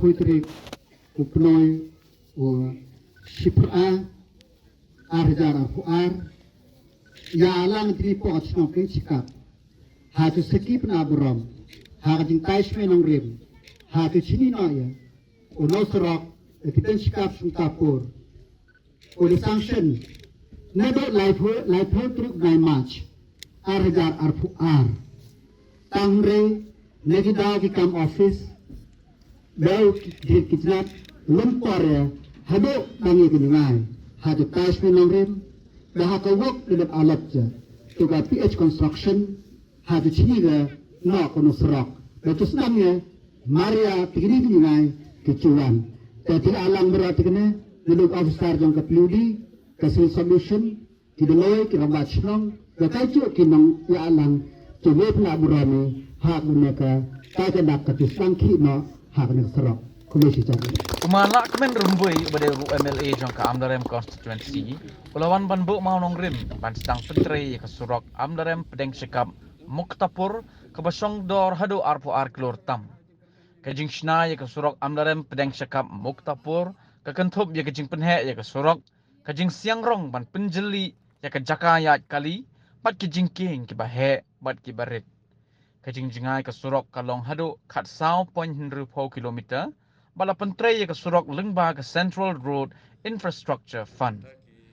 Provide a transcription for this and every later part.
putri upnoi o Shipra arjara fuar ya alang tri pot snokin sikap hatu sekip na buram hajing taisme nong rim hatu chini noya o nosrok etipen sikap sutapur o the sanction nedo life truk nai match arjar arfuar tangre negida ki kam office bel kitnat lumpore hado bangi kinungai hado taisme nong rim dah kawak dalam alat je tuga PH construction hado chini le no kono serak betus namnya Maria tigini kinungai kecuan tapi alang berat kene niluk officer jong kepludi kasih solution kidoloy kirabat snong gakacu kinong ya alang coba pula burani hak mereka tak ada ketusang kino hak nek serak komisi cari Kumala kemen rumbui pada MLA jong ke Amdarem constituency Pulawan Banbu mau nongrim ban sedang pentri ke surok Amdarem pedeng sekap Muktapur ke basong dor hadu arpo arklor tam kejing shna ya ke surok Amdarem pedeng sekap Muktapur ke kentup ya kejing penhe ya ke surok kejing siangrong ban penjeli ya ke jakayat kali bat kejing king ke bahe bat ke barit kejing jingai ke surok kalong hadu kat sao point kilometer bala pentrai ke surok lengba ke Central Road Infrastructure Fund.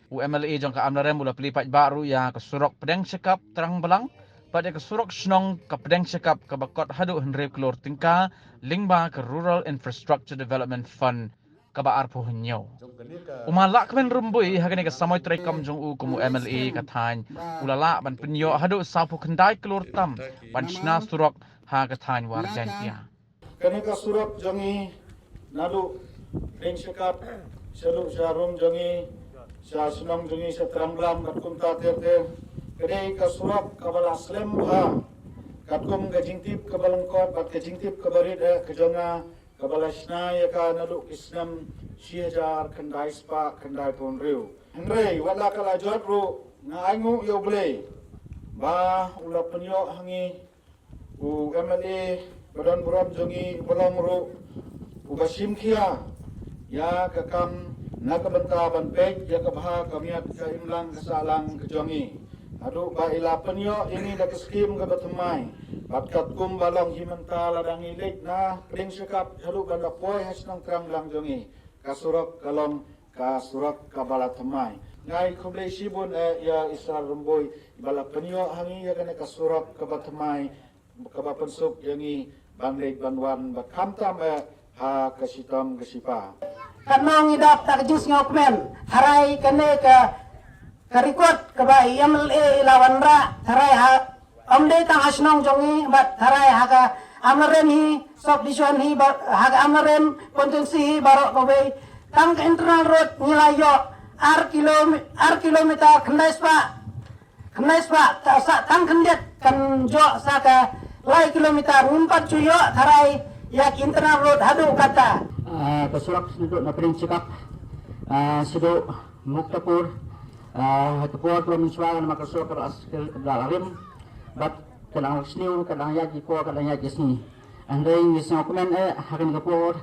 UMLA jong ke Amdarem mula pelipat baru ya ke surok pedeng sekap terang belang pada ke surok snong ke pedeng sekap ke bakot hadu henrep kelor tingka lengba ke Rural Infrastructure Development Fund ke baar puhnyo. Umalak kemen rumbui hagani ke samoy trekam jong u kumu MLA katany ulala ban penyo hadu sapu kendai kelor tam ban sna surok ha katany warjantia. Kani ka surok jongi nadu ring sekap selu jarum jongi sa sunong jongi sa teranglam katkum ta terte kade ka surok kabala slem ha katkum gajingtip kabalangkot bat gajingtip kabarit ke jonga kabala shna ya ka nadu kisnam siajar kendai spa kendai ponriu henrei wala kala jodru na aingu yo ble ba ula penyo hangi u MLA badan buram jongi bolong ru ubasim kia ya kakam nakabenta banpeg ya kabha kamiat ka imlang kasalang kejongi adu ba ila penyo ini dak skim ka batumai batkat kum balong himanta ladang ilik na pring sekap halu banda poi hasnang trang lang jongi kasurok kalong kasurok kabala tamai ngai kumle sibun ya isra rumboy bala penyo hangi ya kana kasurok kabatamai kabapensuk yangi banglek banwan bakamtam ha kasitam kasipa kanong idap tak jus ngokmen harai kene ka karikot ka ba MLA lawan ra harai ha amde tang asnong jongi bat harai ha ka amaren hi sok disuan hi ha ka amaren potensi hi barok kowe tang internal road nilayo ar kilometer khendai spa tang khendet kan jo sa ka lai kilometer 4 cuyo harai yak internal road hadu kata kesurak sudut na pring sikap sudut Muktapur hatupur belum suara nama kesurak keras dalarim bat kadang sniu kadang yaki po kadang yaki sni andai ngisang komen hakin kapur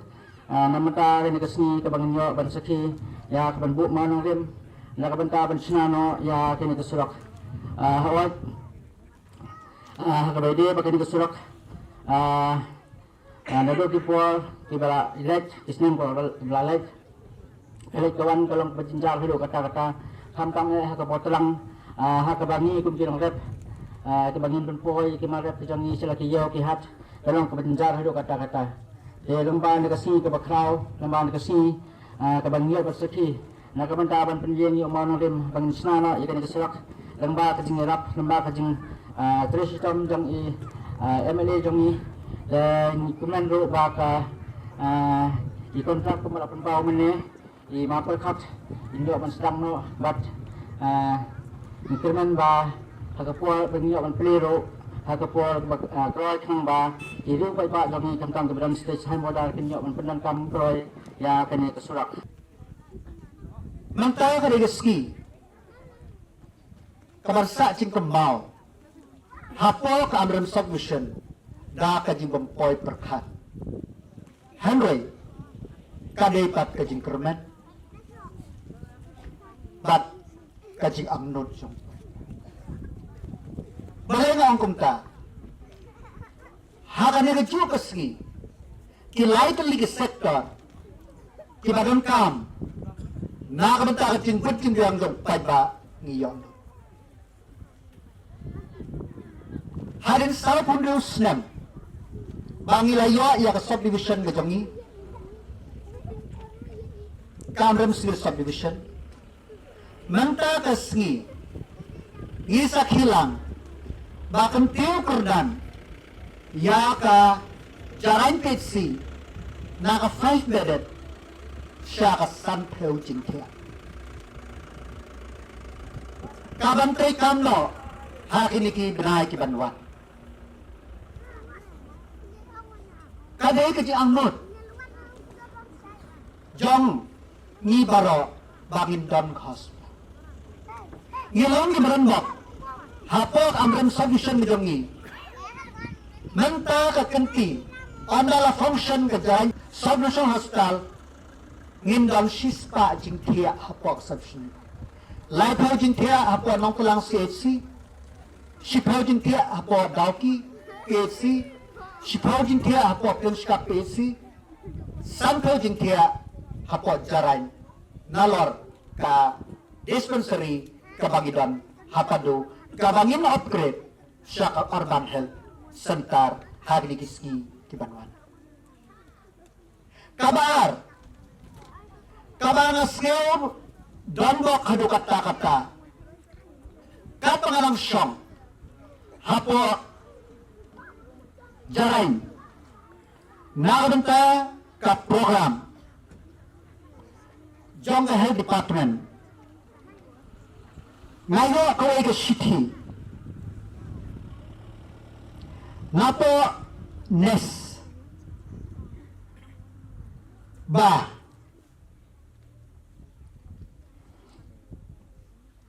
namata ni kesni kabangyo ban saki ya kaban bu manong rim na kabanta ban sinano ya kini kesurak hawat kabede bakini kesurak nado kipol kibala ilet isnem ko balalet ilet kawan kalong pejinjar hidup kata-kata kampang hakapotelang hakabangi kumjirang rep kibangin penpoi kimarep kijangi silaki yo kihat kalong pejinjar hidup kata-kata lembaga negasi kebakrau lembaga negasi kebangiyo berseki na kabantaban penjeng yo manong rim bangin snana ikan keselak lembaga kejingirap lembaga kejing trisistom jang i MLA jang i dan kumen ro baka i kontrak kumala penpau mene i mapel kat indo ban sedang no bat nikirmen ba hakapual bengiyo ban pelero hakapual kroy khang ba i ru pai ba jang i kamtang keberan stage hai modal kenyo ban pendan kam kroy ya kene kesurak mantau ka reski kabarsa cing kembau hapol ka amram submission da ka jing bempoy perkat Henry kadai pat kajing kermet bat kajing amnot jong balai nga angkum ta hakan ni keju keski kilai lagi sektor kibadan kam na kabanta kajing kucing yang jong ba ngiyon hadin salah pun snem bangilayo ya ke subdivision gajongi Kamram Civil Subdivision menta kasngi isa hilang bahkan tiu kerdan ya ka jarain petsi na ka 5 bedded siya ka sanpeu jingkya kabantay kamno hakiniki benay ki banwan kadai kaji angnut jong ni baro bangin don khos ngilong ni merenbok hapok amrem subdivision ngejongi menta ka kenti andala function ka jain subdivision hospital ngindong shispa jingthia hapok subdivision lai phau jingthia hapok nongkulang CHC shipau jingthia hapok dauki PHC shipau jingthia hapok penska PHC sanpau jingthia hapot jarain nalor ka dispensary kabangidon hapado kabangin upgrade siya ka urban health center hagnikiski kibanwan kabar kabangas ngayon donbok hadukat kata kapangarang siyong hapo jarain nakabanta ka program Jong the Health Department ngayon ako ay city nga po NES ba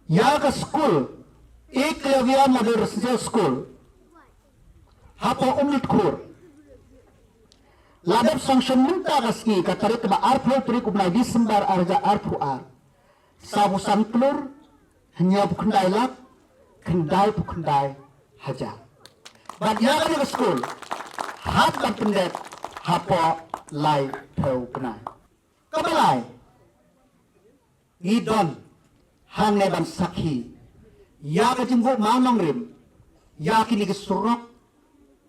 ya ka school Iklavia Model Residential School hapo umlit kur Ladap sanction minta kaski katarit ba arpo trik ubnai Disember arja arpo ar. Sabu sanklur hanya bukandai lak kendai haja. Badya ka school hat kan pendet hapo lai peu kenai. Kabalai idon hang neban sakhi ya ka jimbo manong rim ya kini kesurok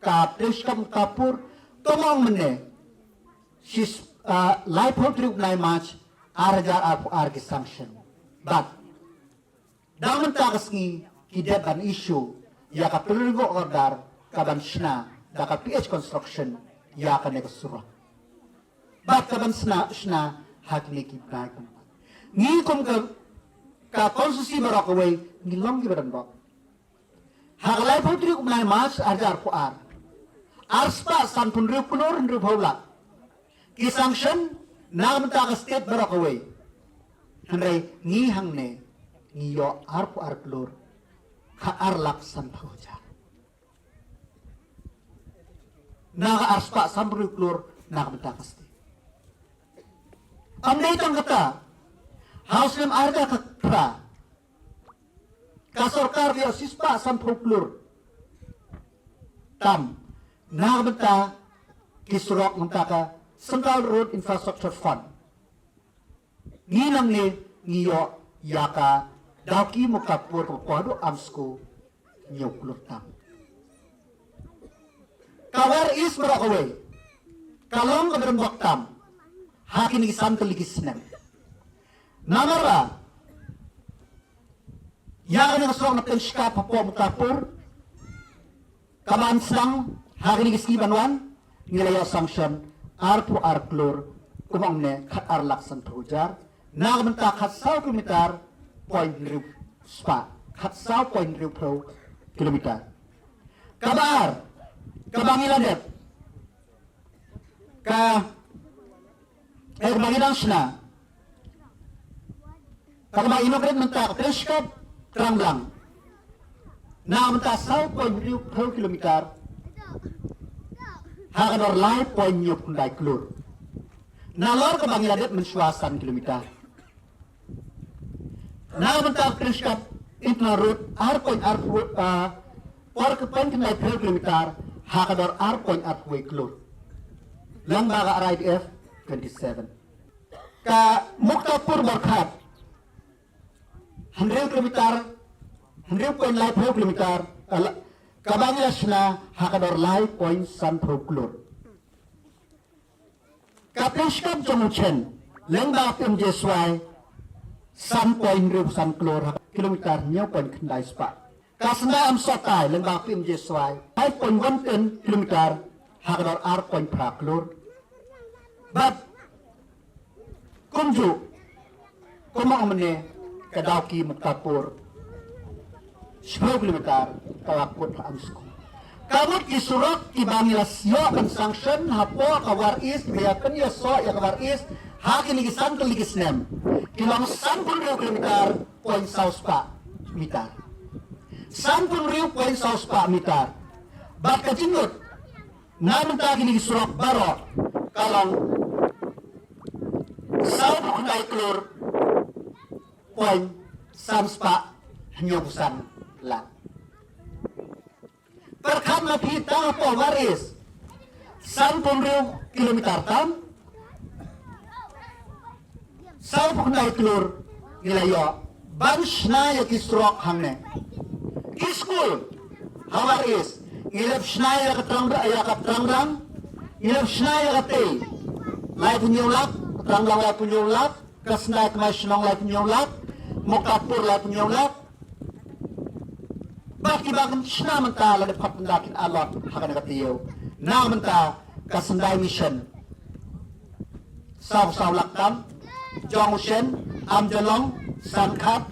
ka preskam kapur tomong mene sis life trip nai match arjar arki sanction but daman takasngi kideban issue ya ka pelurgo order kaban shna da ka PH construction ya ka negasura but kaban shna hakni ki bag ni kom ka konsusi barakaway ngilong gibaran ba hak life trip nai match arjar ko ar Arspa sampun riu kunur riu bhaula ki sanction nagmta ka state barakaway hanray ni hangne ni yo arpu arklur ka arlak san bhauja naga arspa sampun riu klur nagmta ka state amdai tang kata house lim arda ka kra ka sarkar bi sispa sampun klur tam Nagmenta kisurok mentaka Central Road Infrastructure Fund. Nginang ni ngiyo yaka daki mukapur kapado amsko nyuklutang. Kawar is merakaway. Kalong kabarang baktam. Hakin isan kaligisnem. Namara. Yaka na kasong natenshka papo mukapur. Kamansang Hari ini kiski banwan nilai sanction arpu arklur kumangne khat arlaksan thujar nagmenta khat 100 kilometer point riu spa khat 100 point riu pro kilometer kabar kabangiladet ka bangilang sna kagma inogret menta treskap tranglang nagmenta 100 point riu pro kilometer Hakanor lai point nyop kundai klur. Nalor ke Bangladesh mensuasan kilometer. Nah bentar Krishkap Internal Road por ke pen kenai kilometer hakador R.R klur. Lang baga RIDF 27. Ka Muktapur Barkhat 100 kilometer 100.5 kilometer ka Bangladesh na hakador lai point san klur. Kapeshkap Jomuchen, lengba PMJSY, san point riu san klor kilometer niya point kendai spa. Kasanda am sotai lengba PMJSY, 5.1 kilometer hakador R point pra klor. But kumju, kumang amane kadauki Muktapur 10 kilometer kawakut ka amsko. Kamut kisurok ibamilas yo ang sanction hapo kawar is biyakan yo so ya kawar is hakin ligisan ke ligisnem kilang 10 kilometer point south pa mitar 10 point south pa mitar bat kajingut namun tagi ligisurok baro kalang south kunday klur point south pa hanyobusan lang. Perkat mapita po waris 10 kilometer tam sa punay klur nilayo bunch na ya kisrok hangne kiskul hawaris ngilap shnaya katrangrang ngilap shnaya katay lai punyulap katranglang lai punyulap kasnay kamasyonong lai punyulap Muktapur lai punyulap Baki bagan sna menta la dapat mendakin alot hakan katiyo. Na menta kasendai mission. Saw laktam, Jongshen, Amjalong, Sankhat,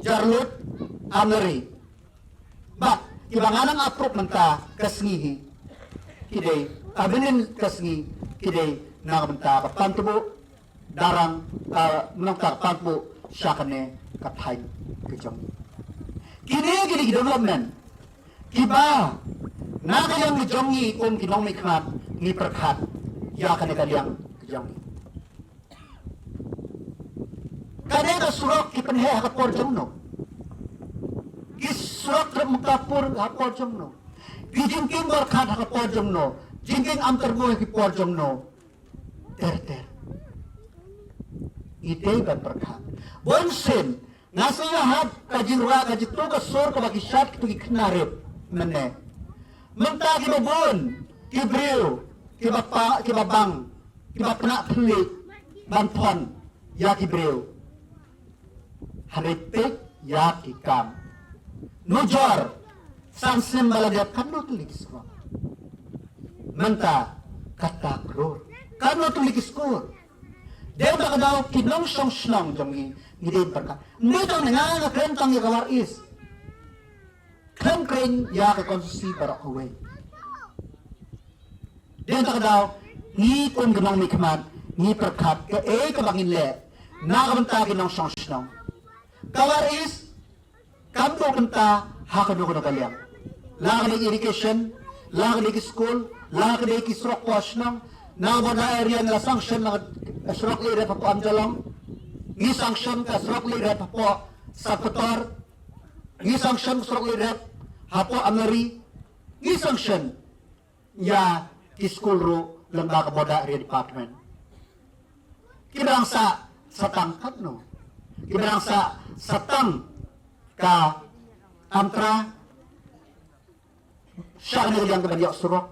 Jarlut, Amleri. Bak ibanganang aprop menta kasngihi. Kidai abinin kasngi kidai na menta kapantubo darang menangkap pantubo syakane kaphain kejong. Kini development kiba nakayang ngejongi kinong mikmat ngi perkat ya kanilang kejongi kadang surok kipenhe hakapor jongno surok Muktapur hakapor jongno kijingking berkat hakapor jongno jingking amtergo hakapor jongno ter ide ban perkat bonsen nasa lahat kajirwa kajitu kasor kabagi syat kitu iknarip mene menta kibabon kibriu kibabang kibapna pli banpon ya kibriu haritik ya kikam nujor sansim balagat kanu tulis ko menta kata kror kanu tulis ko dia bakal kinong song jongi ngidin perka nito nga krentang ya kawar is kren ya ka konsusi para away dia bakal ni kun gemang mikmat ni perkat ke kabangin le na kabanta kinong song kawar is kampo kanta hakano ko kaliang lang irrigation lang school lang kisrok wasnang na wala area na sanction na asrok area pa po Amjalong ni sanction ka asrok area pa po sa Kotor ni sanction asrok area hapo Ameri ni sanction ya school ro lembaga boda area department kibrang sa tangkat no kibrang sa tang ka amtra siya na yang kabadyak surok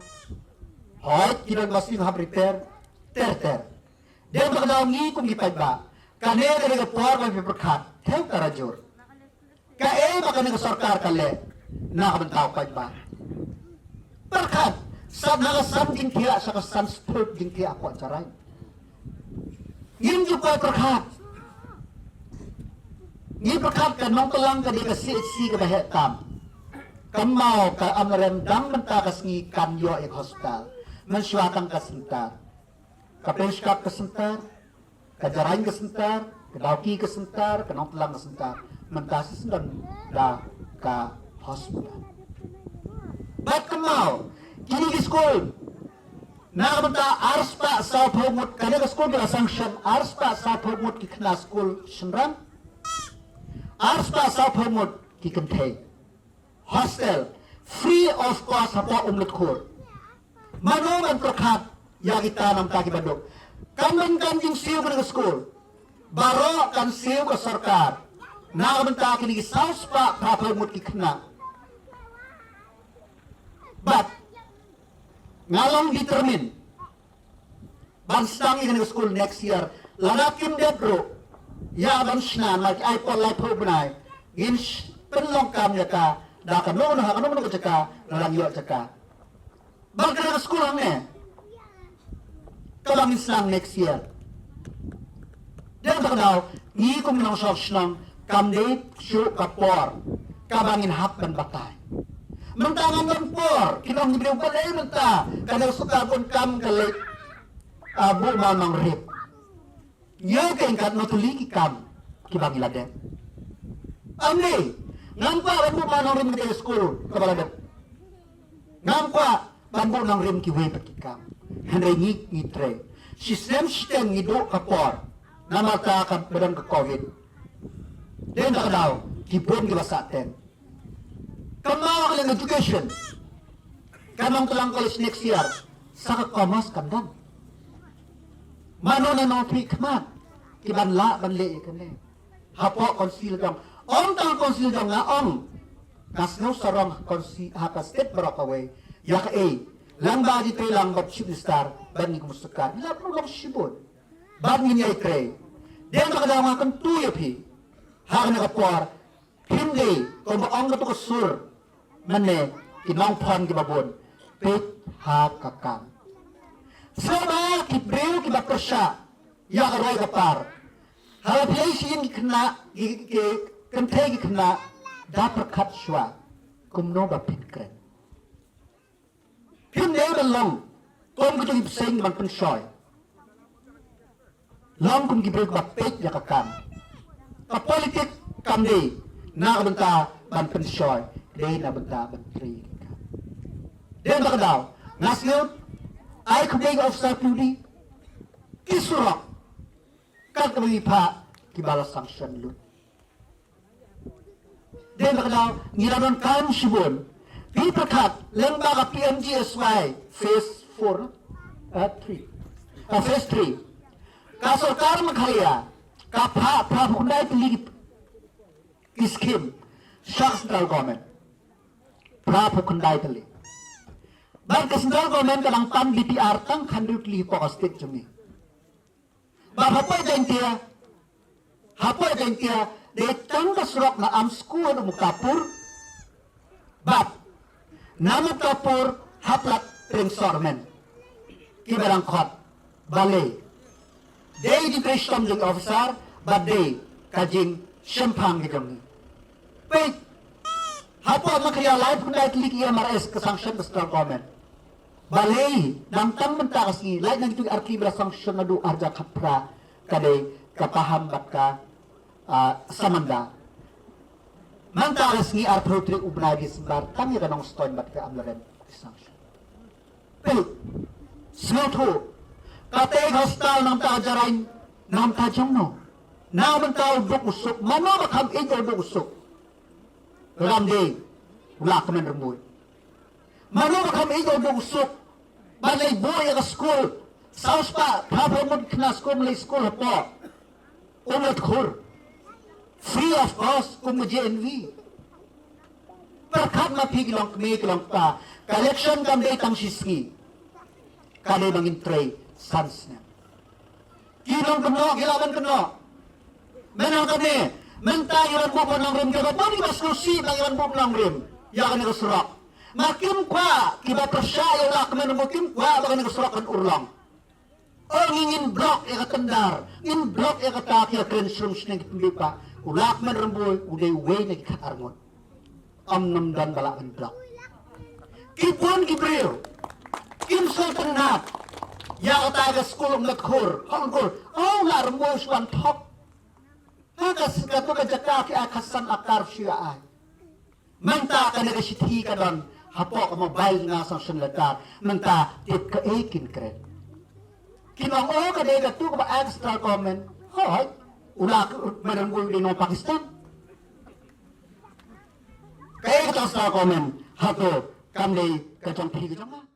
hoy kinang masing ha prepare ter dia bakal ngi kung gipay ba kane kane ka por may perkat hew karajur ka baka nga sarkar kale na kabantaw pa ba perkat sab na something kaya sa kasan sport din kaya ako charay yun yung pa perkat ni perkat ka nong talang ka di ka CHC ka bahetam kamao ka amrendang mentakas ngi kanyo ek hospital mensuatang kesentar, kapeskap kesentar, kajarain kesentar, kedauki kesentar, kenongtelang kesentar, mentasis dan da ka hospital. Baik kemau, kini di school, Nakamta arspa sa pagmut kada ka school bila sanction arspa sa pagmut ki kana school shenram arspa sa pagmut ki kantay hostel free of cost hapa umlut khur manoman prakhat yagita nam ta ki bandok kaman kan jing siu ka school baro kan siu ka sarkar nakamta ki ni sauspa pagmut ki kana but ngalong determine bansang ikan school next year lanakim debro ya bansna like ipod like probenai in penlong kam ya ka da kan no ha kan no ka lang yo ka balkan school ang kalang islang next year dan daw ni kum nang sok snang kam de shu kapor kabangin hak dan batay mentangan tempor, kinong diberi balay menta, kadang suka pun kam kalay abu mamang rip. Nya kengkat notuliki kam kibang ilade. Amni, ngampa abu mamang rim ke school kabalade. Ngampa abu nang rim kiwe pakikam. Henry ngik ngitre. Sistem sistem ngido kapor. Namata kam badan ke COVID. Den daw kibon kibasaten. Kamawa ka lang education. Kamang tulang college next year. Saka commerce kandang. Mano na no free kaman. Kibanla, banli ikan le. Hapo konsil dong. Om tang konsil dong nga om. Nasno sarong konsil haka state barakaway. Yaka lang ba dito lang bat ship star. Bani kumustukan. Ila pro lang shibon. Bani niya ikre. Diyan nakadaw nga kan tuyap hi. Haka nakapuar. Hindi. Kung baong ka to kasur. Mane, kinong pon kibabon, pit ha kakam. Sama kibreo kibakrasya, yakaroy kapar. Halaplay siya kikna, kantay kikna, dapat shwa, kumno ba pitkren. Hindi ba lang, kung kito ibseng man pensyoy. Lang kung kibreo ba pit yakakam. Kapolitik kamdi, nakabanta man pensyoy. Day na banta bantri ka. Then baka daw, ngayon, ay kubig of sa pudi, isurok, kagkabagi pa, kibala sanction lut. Then baka daw, ngilanon kan shibon, pipakat, lang baka PMGSY, phase 4, 3, phase 3. Kasorkar maghalaya, kapha, pramukunday piligip, iskim, sa central government. Prapo kundai tali. Baik ke central government kadang tan BPR tang khandut li po state jumi. Ba hapoy dentia. De tang kasrok na am school mo kapur. But namu kapur haplat transformation. Kibarang khot bale. Day di prestom jing officer but day kajing sempang gidong. Baik Hapo makaya live kundai tlik MRS ke sanction ke central government. Balay nang tang menta kasi lain nang itu arkibra sanction na do arja kapra kadai kapaham bat ka samanda. Manta kasi arprotri ubnagi sembar tami kanong stone bat ka amlaren sanction. Pel smoto katay hostal nang ta jarain nam ta jongno. Na menta ubuk usuk mano bakam ego ubuk usuk. Ramde, wala ka man ramboy. Mano kami ikaw busok. Balay boy ka school. Saus pa, kapamod ka na school, malay school po. Umot kur. Free of cost, kung GNV. Perkat mapigilang kami kilang pa. Collection kami tang shiski. Kali mangin tray, sans na. Kilong kano, gilaban kano. Menang kami. Menta iran mo ng rim kaya bani maskusi ng iran mo ng rim yakan ni surak makim kwa kiba persya yung lakman mo kim kwa baka ni surak kan urlang o ngin block ya katandar in block ya kataki ya classrooms ng pa ulakman ramboy uday way na katarngon namdan balakan block kipon kibreo kim sultan na ya kataga school ng lakhor hangkor oh larmo swan top Hakas kato ka jaka ki akasan akar siya ay. Manta ka nagasithi ka doon, hapok mo bay nga sang senlata menta tip ka ikin kret kinong o ka day gatu ka ba extra comment hoy ula merenggul di no Pakistan kaya ka extra comment hato kamlay ka jang pili ka jang